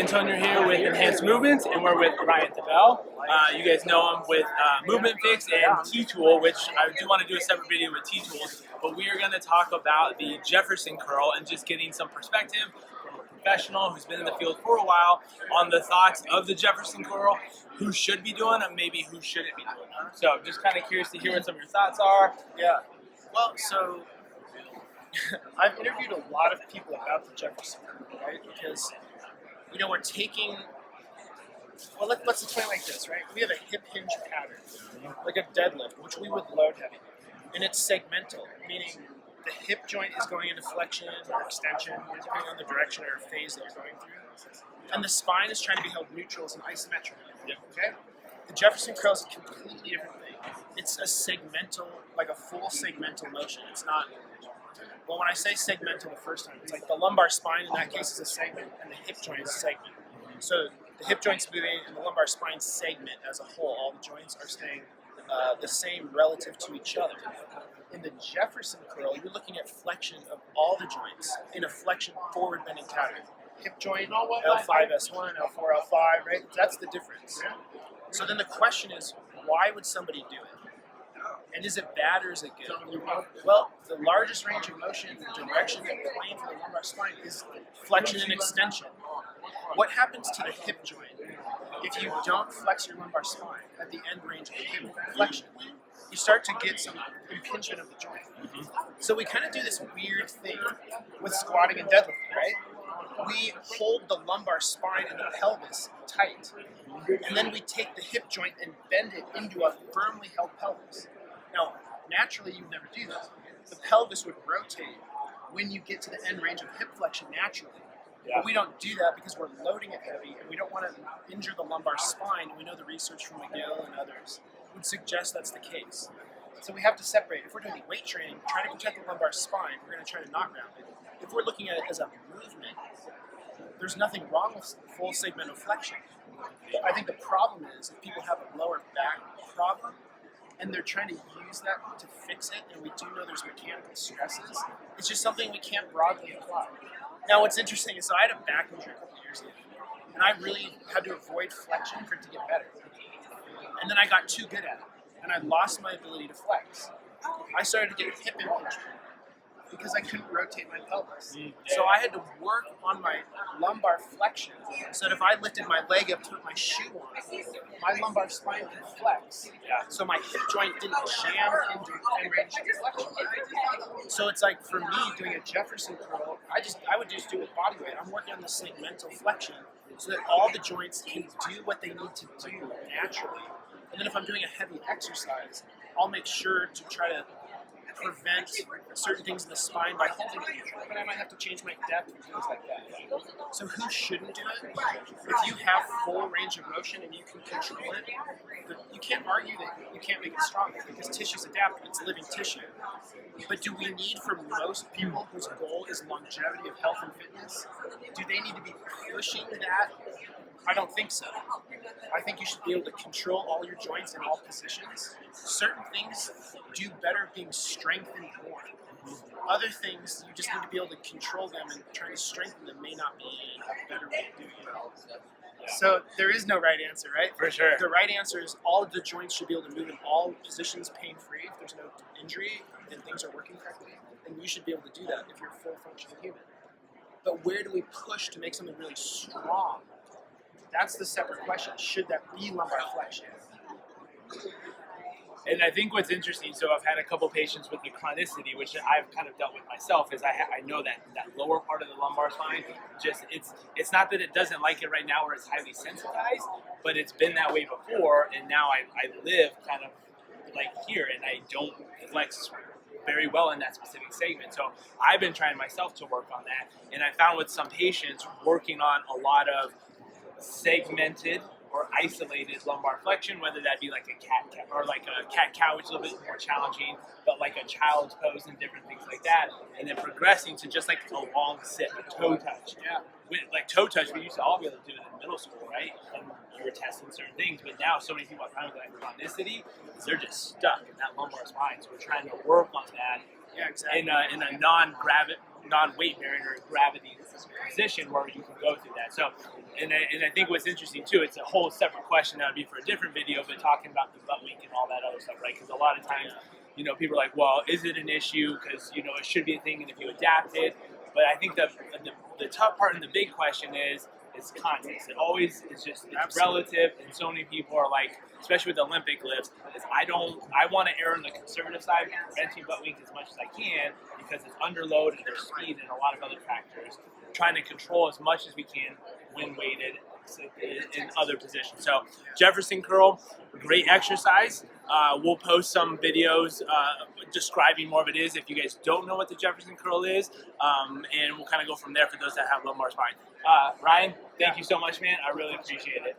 Antonio here with Enhanced Movements, and we're with Ryan DeBell. You guys know him with Movement Fix and T-Tool, which I do want to do a separate video with T-Tools, but we are going to talk about the Jefferson Curl and just getting some perspective from a professional who's been in the field for a while on the thoughts of the Jefferson Curl, who should be doing and maybe who shouldn't be doing it. So just kind of curious to hear what some of your thoughts are. Yeah, well, so I've interviewed a lot of people about the Jefferson Curl, right? Because, you know, we're taking, well, let's explain it like this, right? We have a hip hinge pattern, like a deadlift, which we would load heavy. And it's segmental, meaning the hip joint is going into flexion or extension, depending on the direction or phase that you're going through. And the spine is trying to be held neutral as an isometric. Okay? The Jefferson Curl is a completely different thing. It's a segmental, like a full segmental motion. It's not, well, when I say segmental the first time, it's like the lumbar spine in that case is a segment, and the hip joint is a segment. So the hip joint's moving, and the lumbar spine segment as a whole, all the joints are staying the same relative to each other. In the Jefferson Curl, you're looking at flexion of all the joints in a flexion forward bending pattern. Hip joint, L5, S1, L4, L5, right? That's the difference. So then the question is, why would somebody do it? And is it bad or is it good? Well, the largest range of motion, the direction and plane for the lumbar spine is flexion and extension. What happens to the hip joint if you don't flex your lumbar spine at the end range of hip flexion? You start to get some impingement of the joint. So we kind of do this weird thing with squatting and deadlifting, right? We hold the lumbar spine and the pelvis tight, and then we take the hip joint and bend it into a firmly held pelvis. Now, naturally, you would never do that. The pelvis would rotate when you get to the end range of hip flexion naturally. Yeah. But we don't do that because we're loading it heavy, and we don't want to injure the lumbar spine. And we know the research from McGill and others would suggest that's the case. So we have to separate. If we're doing weight training, trying to protect the lumbar spine, we're going to try to not round it. If we're looking at it as a movement, there's nothing wrong with full segmental flexion. I think the problem is if people have a lower back problem, and they're trying to use that to fix it, and we do know there's mechanical stresses, it's just something we can't broadly apply. Now, what's interesting is, so I had a back injury a couple years ago, and I really had to avoid flexion for it to get better. And then I got too good at it, and I lost my ability to flex. I started to get hip impingement because I couldn't rotate my pelvis. So I had to work on my lumbar flexion so that if I lifted my leg up to put my shoe on, my lumbar spine could flex. So my hip joint didn't jam into end range of flexion. So it's like, for me, doing a Jefferson Curl, I would just do it with body weight. I'm working on the segmental flexion so that all the joints can do what they need to do naturally. And then if I'm doing a heavy exercise, I'll make sure to try to prevent certain things in the spine by holding it, but I might have to change my depth and things like that. So who shouldn't do it? If you have full range of motion and you can control it, you can't argue that you can't make it stronger because tissues adapt, it's living tissue. But do we need, for most people whose goal is longevity of health and fitness, do they need to be pushing that? I don't think so. I think you should be able to control all your joints in all positions. Certain things do better being strengthened more. Other things, you just need to be able to control them, and trying to strengthen them may not be a better way of doing it. So there is no right answer, right? For sure. The right answer is all of the joints should be able to move in all positions pain-free. If there's no injury and things are working correctly, then you should be able to do that if you're a full functioning human. But where do we push to make something really strong? That's the separate question. Should that be lumbar flexion? And I think what's interesting, so I've had a couple patients with the chronicity, which I've kind of dealt with myself, is I know that lower part of the lumbar spine, just it's not that it doesn't like it right now where it's highly sensitized, but it's been that way before, and now I live kind of like here, and I don't flex very well in that specific segment. So I've been trying myself to work on that, and I found with some patients working on a lot of segmented or isolated lumbar flexion, whether that be like a cat or like a cat-cow, which is a little bit more challenging, but like a child's pose and different things like that, and then progressing to just like a long sit, a toe touch. Like toe touch, we used to all be able to do it in middle school, right? And you were testing certain things, but now so many people are trying with that chronicity, they're just stuck in that lumbar spine. So we're trying to work on that in a non-weight bearing or gravity position where you can go through that. So, and I think what's interesting too, it's a whole separate question that would be for a different video, but talking about the butt weak and all that other stuff, right? Because a lot of times, people are like, well, is it an issue? Because, it should be a thing, and if you adapt it. But I think the tough part and the big question is context. It always is just, it's relative, and so many people are like, especially with Olympic lifts, is I want to err on the conservative side, preventing butt weak as much as I can, because it's underload and there's speed and a lot of other factors. Trying to control as much as we can when weighted in other positions. So Jefferson Curl, great exercise. We'll post some videos describing more of it is if you guys don't know what the Jefferson Curl is, and we'll kind of go from there for those that have lumbar spine. Ryan, thank you so much, man. I really appreciate it.